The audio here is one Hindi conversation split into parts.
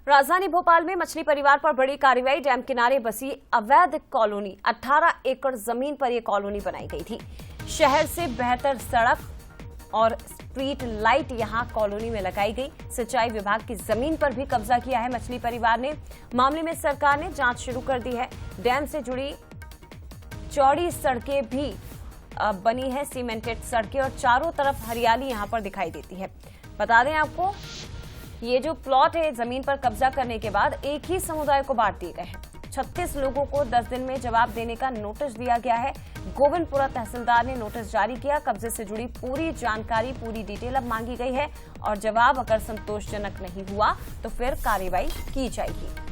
राजधानी भोपाल में मछली परिवार पर बड़ी कार्रवाई। डैम किनारे बसी अवैध कॉलोनी 18 एकड़ जमीन पर यह कॉलोनी बनाई गई थी। शहर से बेहतर सड़क और स्ट्रीट लाइट यहां कॉलोनी में लगाई गई। सिंचाई विभाग की जमीन पर भी कब्जा किया है मछली परिवार ने। मामले में सरकार ने जांच शुरू कर दी है। डैम से जुड़ी चौड़ी सड़कें भी बनी है, सीमेंटेड सड़कें, और चारों तरफ हरियाली यहां पर दिखाई देती है। बता दें आपको, ये जो प्लॉट है जमीन पर कब्जा करने के बाद एक ही समुदाय को बांट दिए गए हैं। 36 लोगों को 10 दिन में जवाब देने का नोटिस दिया गया है। गोविंदपुरा तहसीलदार ने नोटिस जारी किया। कब्जे से जुड़ी पूरी जानकारी, पूरी डिटेल अब मांगी गई है और जवाब अगर संतोषजनक नहीं हुआ तो फिर कार्रवाई की जाएगी।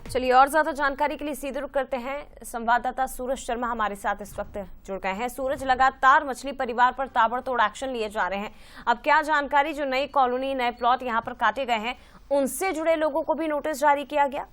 चलिए, और ज्यादा जानकारी के लिए सीधे रुख करते हैं। संवाददाता सूरज शर्मा हमारे साथ इस वक्त जुड़ गए हैं। सूरज, लगातार मछली परिवार पर ताबड़तोड़ एक्शन लिए जा रहे हैं। अब क्या जानकारी, जो नई कॉलोनी, नए प्लॉट यहां पर काटे गए हैं, उनसे जुड़े लोगों को भी नोटिस जारी किया गया?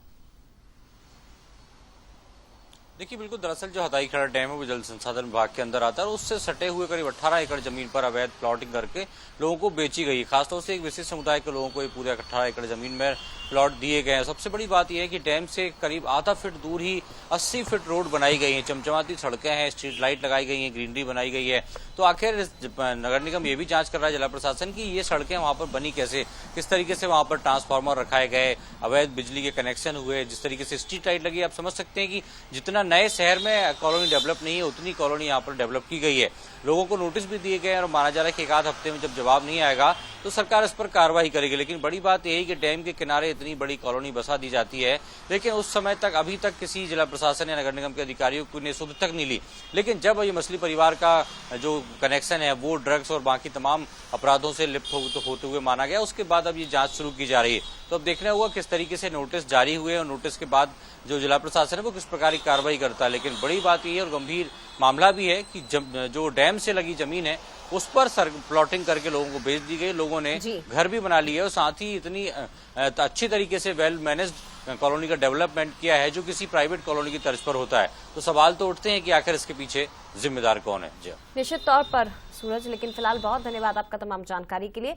देखिए, बिल्कुल, दरअसल जो हथाई खड़ा डैम है वो जल संसाधन विभाग के अंदर आता है और उससे सटे हुए करीब 18 एकड़ जमीन पर अवैध प्लॉटिंग करके लोगों को बेची गई। खासतौर से एक विशेष समुदाय के लोगों को ये पूरे 18 एकड़ जमीन में प्लॉट दिए गए हैं। सबसे बड़ी बात यह है कि डैम से करीब आधा फीट दूर ही 80 फीट रोड बनाई गई है, चमचमाती सड़कें हैं, स्ट्रीट लाइट लगाई गई है, ग्रीनरी बनाई गई है। तो आखिर नगर निगम ये भी जांच कर रहा है, जिला प्रशासन, की ये सड़कें वहां पर बनी कैसे, किस तरीके से वहां पर ट्रांसफार्मर रखाए गए, अवैध बिजली के कनेक्शन हुए, जिस तरीके से स्ट्रीट लाइट लगी। आप समझ सकते हैं कि जितना नए शहर में कॉलोनी डेवलप नहीं है उतनी कॉलोनी यहाँ पर डेवलप की गई है। लोगों को नोटिस भी दिए गए और माना जा रहा है कि एक आध हफ्ते में जब जवाब नहीं आएगा तो सरकार इस पर कार्रवाई करेगी। लेकिन बड़ी बात यह है कि डैम के किनारे इतनी बड़ी कॉलोनी बसा दी जाती है, लेकिन उस समय तक अभी तक किसी जिला प्रशासन या नगर निगम के अधिकारियों ने सुध तक नहीं ली। लेकिन जब ये मछली परिवार का जो कनेक्शन है वो ड्रग्स और बाकी तमाम अपराधों से लिप्त होते हुए माना गया, उसके बाद अब ये जांच शुरू की जा रही है। तो अब देखना होगा किस तरीके से नोटिस जारी हुए और नोटिस के बाद जो जिला प्रशासन है वो किस प्रकार की कार्रवाई करता है। लेकिन बड़ी बात यह और गंभीर मामला भी है कि जो डैम से लगी जमीन है उस पर प्लॉटिंग करके लोगों को बेच दी गई। लोगों ने घर भी बना लिए और साथ ही इतनी अच्छी तरीके से वेल मैनेज्ड कॉलोनी का डेवलपमेंट किया है जो किसी प्राइवेट कॉलोनी की तर्ज पर होता है। तो सवाल तो उठते हैं कि आखिर इसके पीछे जिम्मेदार कौन है। जी, निश्चित तौर पर सूरज, लेकिन फिलहाल बहुत धन्यवाद आपका तमाम जानकारी के लिए।